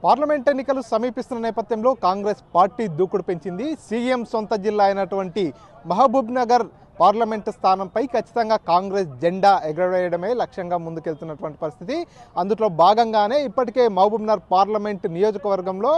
Parliament ఎన్నికలు సమీపిస్తున్న నేపథ్యంలో కాంగ్రెస్ పార్టీ దూకుడు పెంచింది. సీఎం సొంత జిల్లా అయినటువంటి మహబూబ్ నగర్ పార్లమెంటు స్థానంపై ఖచ్చితంగా కాంగ్రెస్ జెండా ఎగరవేయడమే లక్ష్యంగా ముందుకెళ్తున్నటువంటి పరిస్థితి. అందులో భాగంగానే ఇప్పటికే మహబూబ్నగర్ పార్లమెంట్ నియోజకవర్గంలో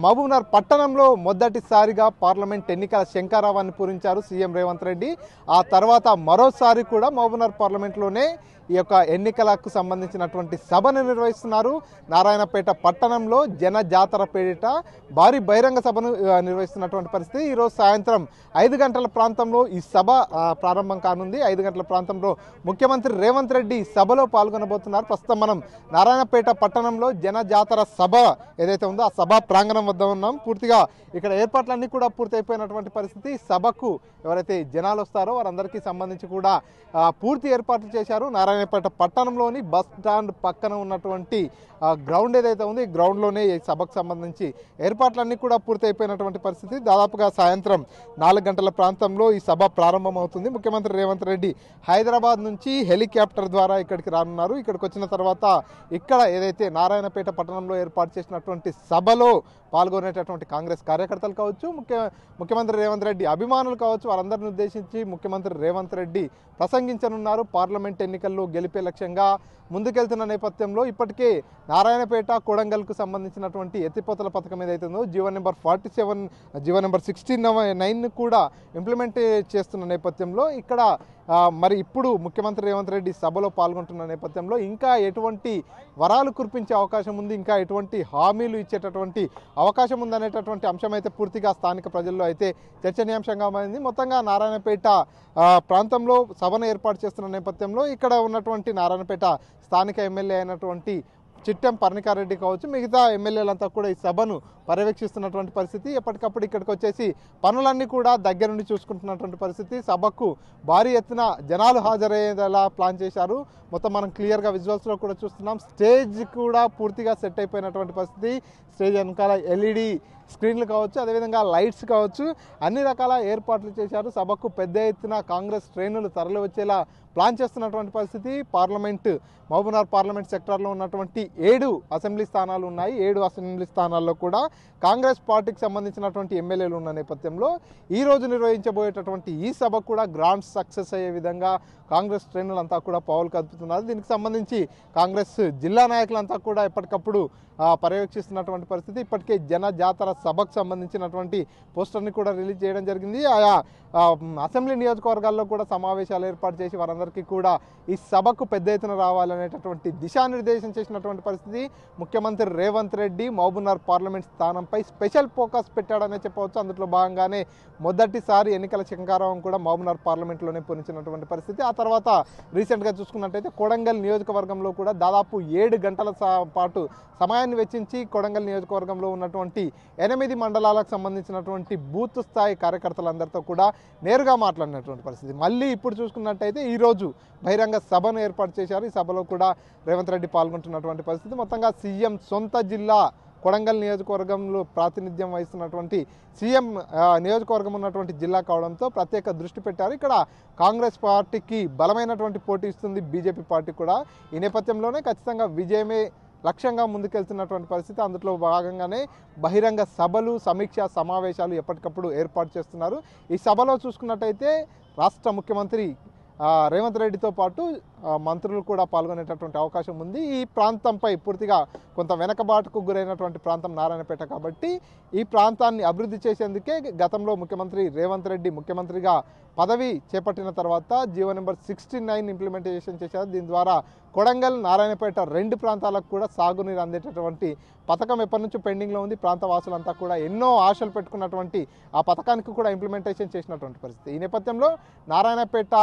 మహబూబ్నగర్ పట్టణంలో మొదటిసారిగా పార్లమెంట్ ఎన్నికల శంఖారావాన్ని పూరించారు సీఎం రేవంత్ రెడ్డి. ఆ తర్వాత మరోసారి కూడా మహబూబ్నగర్ పార్లమెంట్లోనే ఈ యొక్క ఎన్నికలకు సంబంధించినటువంటి సభను నిర్వహిస్తున్నారు. నారాయణపేట పట్టణంలో జన జాతర పేరిట భారీ బహిరంగ సభను నిర్వహిస్తున్నటువంటి పరిస్థితి. ఈరోజు సాయంత్రం 5 గంటల ప్రాంతంలో ఈ సభ ప్రారంభం కానుంది. 5 గంటల ప్రాంతంలో ముఖ్యమంత్రి రేవంత్ రెడ్డి సభలో పాల్గొనబోతున్నారు. ప్రస్తుతం మనం నారాయణపేట పట్టణంలో జన జాతర సభ ఏదైతే ఉందో ఆ సభ ప్రాంగణం వద్ద ఉన్నాం. పూర్తిగా ఇక్కడ ఏర్పాట్లన్నీ కూడా పూర్తయిపోయినటువంటి పరిస్థితి. సభకు ఎవరైతే జనాలు వస్తారో వారందరికీ సంబంధించి కూడా పూర్తి ఏర్పాట్లు చేశారు. నారాయణపేట పట్టణంలోని బస్ స్టాండ్ పక్కన ఉన్నటువంటి గ్రౌండ్ ఏదైతే ఉంది ఈ గ్రౌండ్లోనే ఈ సభకు సంబంధించి ఏర్పాట్లన్నీ కూడా పూర్తయిపోయినటువంటి పరిస్థితి. దాదాపుగా సాయంత్రం 4 గంటల ప్రాంతంలో ఈ సభ ప్రారంభమవుతుంది. ముఖ్యమంత్రి రేవంత్ రెడ్డి హైదరాబాద్ నుంచి హెలికాప్టర్ ద్వారా ఇక్కడికి రానున్నారు. ఇక్కడికి వచ్చిన తర్వాత ఇక్కడ ఏదైతే నారాయణపేట పట్టణంలో ఏర్పాటు చేసినటువంటి సభలో పాల్గొనేటటువంటి కాంగ్రెస్ కార్యకర్తలు కావచ్చు, ముఖ్యమంత్రి రేవంత్ రెడ్డి అభిమానులు కావచ్చు, వారందరిని ఉద్దేశించి ముఖ్యమంత్రి రేవంత్ రెడ్డి ప్రసంగించనున్నారు. పార్లమెంట్ ఎన్నికల్లో గెలిపే లక్ష్యంగా ముందుకెళ్తున్న నేపథ్యంలో ఇప్పటికే నారాయణపేట కొడంగల్కు సంబంధించినటువంటి ఎత్తిపోతల పథకం ఏదైతుందో జీవో నెంబర్ 47 జీవో నెంబర్ 69 కూడా ఇంప్లిమెంట్ చేస్తున్న నేపథ్యంలో ఇక్కడ మరి ఇప్పుడు ముఖ్యమంత్రి రేవంత్ రెడ్డి సభలో పాల్గొంటున్న నేపథ్యంలో ఇంకా ఎటువంటి వరాలు కురిపించే అవకాశం ఉంది, ఇంకా ఎటువంటి హామీలు ఇచ్చేటటువంటి అవకాశం ఉందనేటటువంటి అంశం అయితే పూర్తిగా స్థానిక ప్రజల్లో అయితే చర్చనీయాంశంగా మారింది. మొత్తంగా నారాయణపేట ప్రాంతంలో సభను ఏర్పాటు చేస్తున్న నేపథ్యంలో ఇక్కడ ఉన్నటువంటి నారాయణపేట స్థానిక ఎమ్మెల్యే అయినటువంటి చిట్టెం పర్ణికారెడ్డి కావచ్చు, మిగతా ఎమ్మెల్యేలంతా కూడా ఈ సభను పర్యవేక్షిస్తున్నటువంటి పరిస్థితి. ఎప్పటికప్పుడు ఇక్కడికి వచ్చేసి పనులన్నీ కూడా దగ్గర నుండి చూసుకుంటున్నటువంటి పరిస్థితి. సభకు భారీ ఎత్తున జనాలు హాజరయ్యేలా ప్లాన్ చేశారు. మొత్తం మనం క్లియర్గా విజువల్స్లో కూడా చూస్తున్నాం. స్టేజ్ కూడా పూర్తిగా సెట్ అయిపోయినటువంటి పరిస్థితి. స్టేజ్ వెనకాల ఎల్ఈడి స్క్రీన్లు కావచ్చు, అదేవిధంగా లైట్స్ కావచ్చు, అన్ని రకాల ఏర్పాట్లు చేశారు. సభకు పెద్ద ఎత్తున కాంగ్రెస్ శ్రేణులు తరలి వచ్చేలా ప్లాన్ చేస్తున్నటువంటి పరిస్థితి. మహబూబ్నగర్ పార్లమెంట్ సెక్టార్లో ఉన్నటువంటి 7 అసెంబ్లీ స్థానాలు ఉన్నాయి. 7 అసెంబ్లీ స్థానాల్లో కూడా కాంగ్రెస్ పార్టీకి సంబంధించినటువంటి ఎమ్మెల్యేలు ఉన్న నేపథ్యంలో ఈ రోజు నిర్వహించబోయేటటువంటి ఈ సభ కూడా గ్రాండ్ సక్సెస్ అయ్యే విధంగా కాంగ్రెస్ శ్రేణులంతా కూడా పావులు కదుపుతున్నారు. దీనికి సంబంధించి కాంగ్రెస్ జిల్లా నాయకులంతా కూడా ఎప్పటికప్పుడు పర్యవేక్షిస్తున్నటువంటి పరిస్థితి. ఇప్పటికే జన జాతర సభకు సంబంధించినటువంటి పోస్టర్ని కూడా రిలీజ్ చేయడం జరిగింది. ఆయా అసెంబ్లీ నియోజకవర్గాల్లో కూడా సమావేశాలు ఏర్పాటు చేసి వారందరికీ కూడా ఈ సభకు పెద్ద ఎత్తున రావాలనేటటువంటి దిశానిర్దేశం చేసినటువంటి పరిస్థితి. ముఖ్యమంత్రి రేవంత్ రెడ్డి మహబూబ్నగర్ పార్లమెంట్ స్థానంపై స్పెషల్ ఫోకస్ పెట్టాడనే చెప్పవచ్చు. అందులో భాగంగానే మొదటిసారి ఎన్నికల శంఖారావం కూడా మహబూబ్నగర్ పార్లమెంట్లోనే పూరించినటువంటి పరిస్థితి. ఆ తర్వాత రీసెంట్గా చూసుకున్నట్టయితే కొడంగల్ నియోజకవర్గంలో కూడా దాదాపు 7 గంటల పాటు సమయాన్ని వెచ్చించి కొడంగల్ నియోజకవర్గంలో ఉన్నటువంటి 8 మండలాలకు సంబంధించినటువంటి బూత్ స్థాయి కార్యకర్తలందరితో కూడా నేరుగా మాట్లాడినటువంటి పరిస్థితి. మళ్ళీ ఇప్పుడు చూసుకున్నట్టయితే ఈరోజు బహిరంగ సభను ఏర్పాటు చేశారు. ఈ సభలో కూడా రేవంత్ రెడ్డి పాల్గొంటున్నటువంటి పరిస్థితి. మొత్తంగా సీఎం సొంత జిల్లా కొడంగల్ నియోజకవర్గంలో ప్రాతినిధ్యం వహిస్తున్నటువంటి సీఎం నియోజకవర్గం ఉన్నటువంటి జిల్లా కావడంతో ప్రత్యేక దృష్టి పెట్టారు. ఇక్కడ కాంగ్రెస్ పార్టీకి బలమైనటువంటి పోటీ ఇస్తుంది బీజేపీ పార్టీ కూడా. ఈ నేపథ్యంలోనే ఖచ్చితంగా విజయమే లక్ష్యంగా ముందుకెళ్తున్నటువంటి పరిస్థితి. అందులో భాగంగానే బహిరంగ సభలు, సమీక్షా సమావేశాలు ఎప్పటికప్పుడు ఏర్పాటు చేస్తున్నారు. ఈ సభలో చూసుకున్నట్టయితే రాష్ట్ర ముఖ్యమంత్రి రేవంత్ రెడ్డితో పాటు మంత్రులు కూడా పాల్గొనేటటువంటి అవకాశం ఉంది. ఈ ప్రాంతంపై పూర్తిగా కొంత వెనకబాటుకు గురైనటువంటి ప్రాంతం నారాయణపేట కాబట్టి ఈ ప్రాంతాన్ని అభివృద్ధి చేసేందుకే గతంలో ముఖ్యమంత్రి రేవంత్ రెడ్డి ముఖ్యమంత్రిగా పదవి చేపట్టిన తర్వాత జీవో నెంబర్ 69 ఇంప్లిమెంటేషన్ చేశారు. దీని ద్వారా కొడంగల్, నారాయణపేట 2 ప్రాంతాలకు కూడా సాగునీరు అందేటటువంటి పథకం ఎప్పటి నుంచో పెండింగ్లో ఉంది. ప్రాంత వాసులంతా కూడా ఎన్నో ఆశలు పెట్టుకున్నటువంటి ఆ పథకానికి కూడా ఇంప్లిమెంటేషన్ చేసినటువంటి పరిస్థితి. ఈ నేపథ్యంలో నారాయణపేట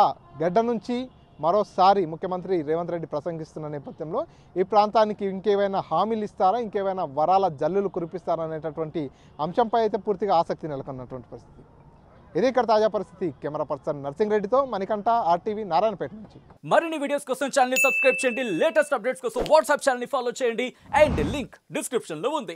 గడ్డ నుంచి మరోసారి ముఖ్యమంత్రి రేవంత్ రెడ్డి ప్రసంగిస్తున్న నేపథ్యంలో ఈ ప్రాంతానికి ఇంకేమైనా హామీలు ఇస్తారా, ఇంకేమైనా వరాల జల్లులు కురిపిస్తారా అనేటటువంటి అంశంపై అయితే పూర్తిగా ఆసక్తి నెలకొన్నటువంటి పరిస్థితి. ఇది ఇక్కడ తాజా పరిస్థితి. కెమెరా పర్సన్ నర్సింగ్ రెడ్డితో మణికంఠ, RTV, నారాయణపేట నుంచి. మరిన్ని వీడియోస్ కోసం ఛానల్ ని సబ్స్క్రైబ్ చేయండి. లేటెస్ట్ అప్డేట్స్ కోసం వాట్సాప్ ఛానల్ ని ఫాలో చేయండి. అండ్ లింక్ డిస్క్రిప్షన్ లో ఉంది.